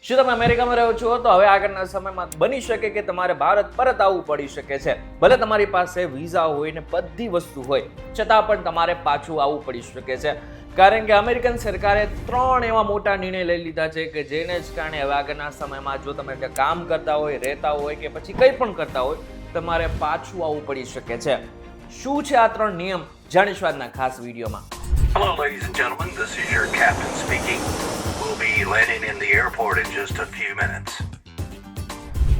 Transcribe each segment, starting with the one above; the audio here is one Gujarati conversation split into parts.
શું તમે અમેરિકામાં રહો છો તો હવે આગળના સમયમાં બની શકે કે તમારે ભારત પરત આવવું પડી શકે છે. ભલે તમારી પાસે વિઝા હોય ને બધી વસ્તુ હોય છતાં પણ તમારે પાછું આવવું પડી શકે છે. કારણ કે અમેરિકન સરકારે 3 એવા મોટા નિર્ણય લઈ લીધા છે કે જેને જ કારણે હવે આગળના સમયમાં જો તમે ત્યાં કામ કરતા હોય, રહેતા હોય કે પછી કંઈ પણ કરતા હોય તમારે પાછું આવવું પડી શકે છે. શું છે આ 3 નિયમ જાણીશું આજના ખાસ વિડીયોમાં. Hello, ladies and gentlemen. This is your captain speaking. We'll be landing in the airport in just a few minutes.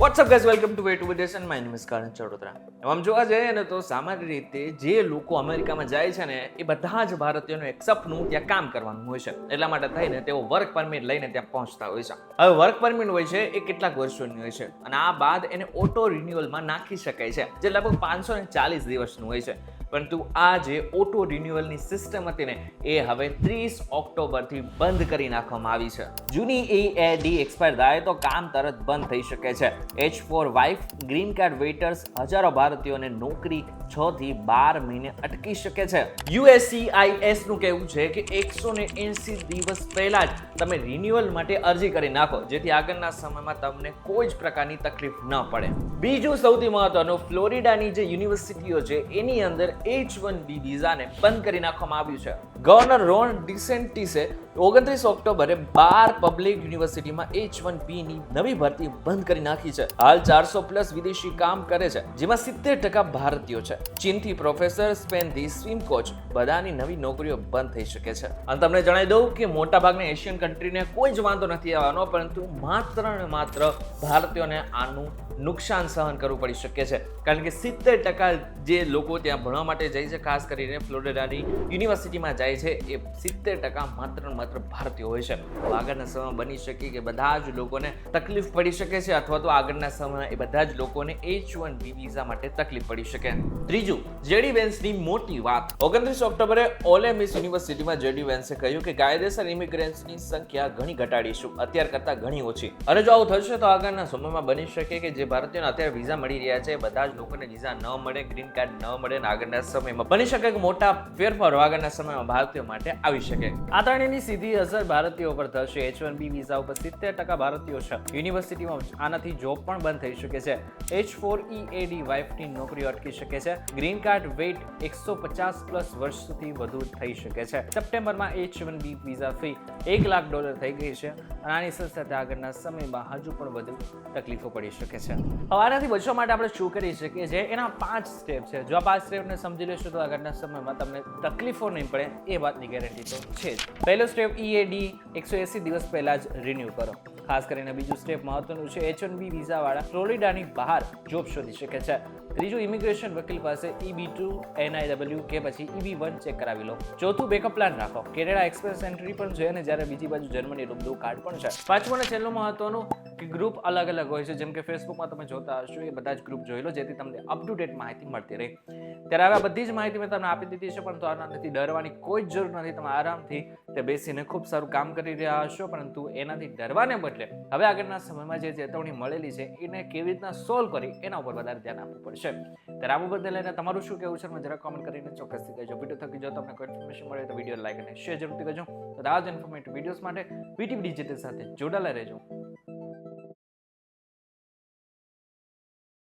What's up guys, welcome to Way to Vides and my name is Karan Chaudhara. આમ જોવા જઈએ ને તો સામાન્ય રીતે જે લોકો અમેરિકામાં જાય છે ને એ બધા જ ભારતીયોનું એક સપનું ત્યાં કામ કરવાનું હોય છે. એટલા માટે થઈને તેઓ વર્ક પરમિટ લઈને ત્યાં પહોંચતા હોય છે. હવે વર્ક પરમિટ હોય છે એ કેટલાક વર્ષોની હોય છે અને આ બાદ એને ઓટો રિન્યુઅલમાં નાખી શકાય છે જે લગભગ 540 દિવસનું હોય છે. પરંતુ આ જે ઓટો રિન્યુઅલની સિસ્ટમ હતી ને એ હવે 30 ઓક્ટોબરથી બંધ કરી નાખવામાં આવી છે. જૂની EAD એક્સપાયર થાય તો કામ તરત બંધ થઈ શકે છે. H4 wife green card waiters હજારો ભારતીયોને નોકરી 6 થી 12 મહિને અટકી શકે છે. USCIS નું કહેવું છે કે 180 દિવસ પહેલા જ તમે રિન્યુઅલ માટે અરજી કરી નાખો જેથી આગળના સમયમાં તમને કોઈ જ પ્રકારની તકલીફ ન પડે. બીજું સૌથી મહત્વનું, ફ્લોરિડાની જે યુનિવર્સિટીઓ છે એની અંદર H1B વિઝાને બંધ કરી નાખવામાં આવ્યું છે. ગવર્નર રોન ડિસેન્ટિસે 29 ઓક્ટોબરે 12 પબ્લિક યુનિવર્સિટીમાં H1B ની નવી ભરતી બંધ કરી નાખી છે. હાલ 400+ વિદેશી કામ કરે છે જેમાં 70% ભારતીયો છે. ચીનથી પ્રોફેસર, સ્પેનથી સ્વિમ કોચ, બધાની નવી નોકરીઓ બંધ થઈ શકે છે. અને તમને જણાવી દઉં કે મોટાભાગના એશિયન કન્ટ્રીને કોઈ જ વાંધો નથી આવવાનો, પરંતુ માત્ર ને માત્ર ભારતીયોને આનું નુકસાન સહન કરવું પડી શકે છે. કારણ કે 70% જે લોકો ત્યાં ભણવા માટે જાય છે, ખાસ કરીને ફ્લોરિડાની યુનિવર્સિટીમાં જાય છે, એ 70% માત્ર ને માત્ર ભારતીયો હોય છે. આગળના સમયમાં બની શકે કે બધા જ લોકોને તકલીફ પડી શકે છે અથવા તો આગળના સમયમાં એ બધા જ લોકોને H1B વિઝા માટે તકલીફ પડી શકે. ત્રીજું, જેડી વેન્સની મોટી વાત. 29 ઓક્ટોબરે ઓલે મિસ યુનિવર્સિટીમાં જેડી વેન્સે કહ્યું કે કાયદેસર ઇમિગ્રન્ટ્સની સંખ્યા ઘણી ઘટાડીશું, અત્યાર કરતાં ઘણી ઓછી. અને જો આવું થશે તો આગળના સમયમાં બની શકે કે જે ભારતીયોને અત્યારે વિઝા મળી રહ્યા છે બધા જ લોકોને વિઝા ન મળે, ગ્રીન કાર્ડ ન મળે અને આગળના સમયમાં બની શકે કે મોટા ફેરફારો આગળના સમયમાં ભારતીયો માટે આવી શકે. આ ત્રણેયની સીધી અસર ભારતીયો પર થશે. H1B વિઝા ઉપર 70% ભારતીયો છે. યુનિવર્સિટીમાં આનાથી જોબ પણ બંધ થઈ શકે છે. H4 EAD વાઇફની નોકરીઓ અટકી શકે છે. ગ્રીન કાર્ડ વેઇટ 150+ વર્ષથી વધુ થઈ શકે છે. સપ્ટેમ્બરમાં H1B વિઝા ફી $1 લાખ થઈ ગઈ છે અને આની સાથે આગળના સમયમાં હજુ પણ વધુ તકલીફો પડી શકે છે. હવે આનાથી બચવા માટે આપણે શું કરી શકીએ છીએ એના 5 સ્ટેપ છે. જો આ 5 સ્ટેપને સમજી લેશો તો આગળના સમયમાં તમને તકલીફો નહીં પડે એ વાતની ગેરંટી તો છે જ. પહેલો સ્ટેપ, EAD 180 દિવસ પહેલા જ રિન્યુ કરો. ખાસ કરીને બીજું સ્ટેપ મહત્વનું છે, H1B વિઝા વાળા ફ્લોરિડાની બહાર જોબ શોધી શકે છે. ત્રીજું, ઇમિગ્રેશન વકીલ પાસે EB2, NIW કે પછી EB1 ચેક કરાવી લો. ચોથું, બેકઅપ પ્લાન રાખો. કેનેડા એક્સપ્રેસ એન્ટ્રી પણ છે અને જ્યારે બીજી બાજુ જર્મનીનું બ્લુ કાર્ડ પણ છે. પાંચમું અને છેલ્લું મહત્વનું કે ગ્રુપ અલગ અલગ હોય છે. જેમ કે ફેસબુકમાં તમે જોતા હશો એ બધા જ ગ્રુપ જોઈ લો જેથી તમને અપ ટુ ડેટ માહિતી મળતી રહે. ત્યારે હવે બધી જ માહિતી મેં તમને આપી દીધી છે, પરંતુ આનાથી ડરવાની કોઈ જ જરૂર નથી. તમે આરામથી તે બેસીને ખૂબ સારું કામ કરી રહ્યા હશો, પરંતુ એનાથી ડરવાને બદલે હવે આગળના સમયમાં જે ચેતવણી મળેલી છે એને કેવી રીતના સોલ્વ કરી એના ઉપર વધારે ધ્યાન આપવું પડશે. ત્યારે આ બાબતે લઈને તમારું શું કહેવું છે મને જરા કોમેન્ટ કરીને ચોક્કસથી કહેજો. વિડીયો થકી જો તમને કોઈ ઇન્ફોર્મેશન મળે તો વિડીયો લાઈક અને શેર જરૂરથી કરજો. તો આ જ ઇન્ફોર્મેટિવ વિડીયોઝ માટે VTV ડિજિટલ સાથે જોડાયેલા રહેજો.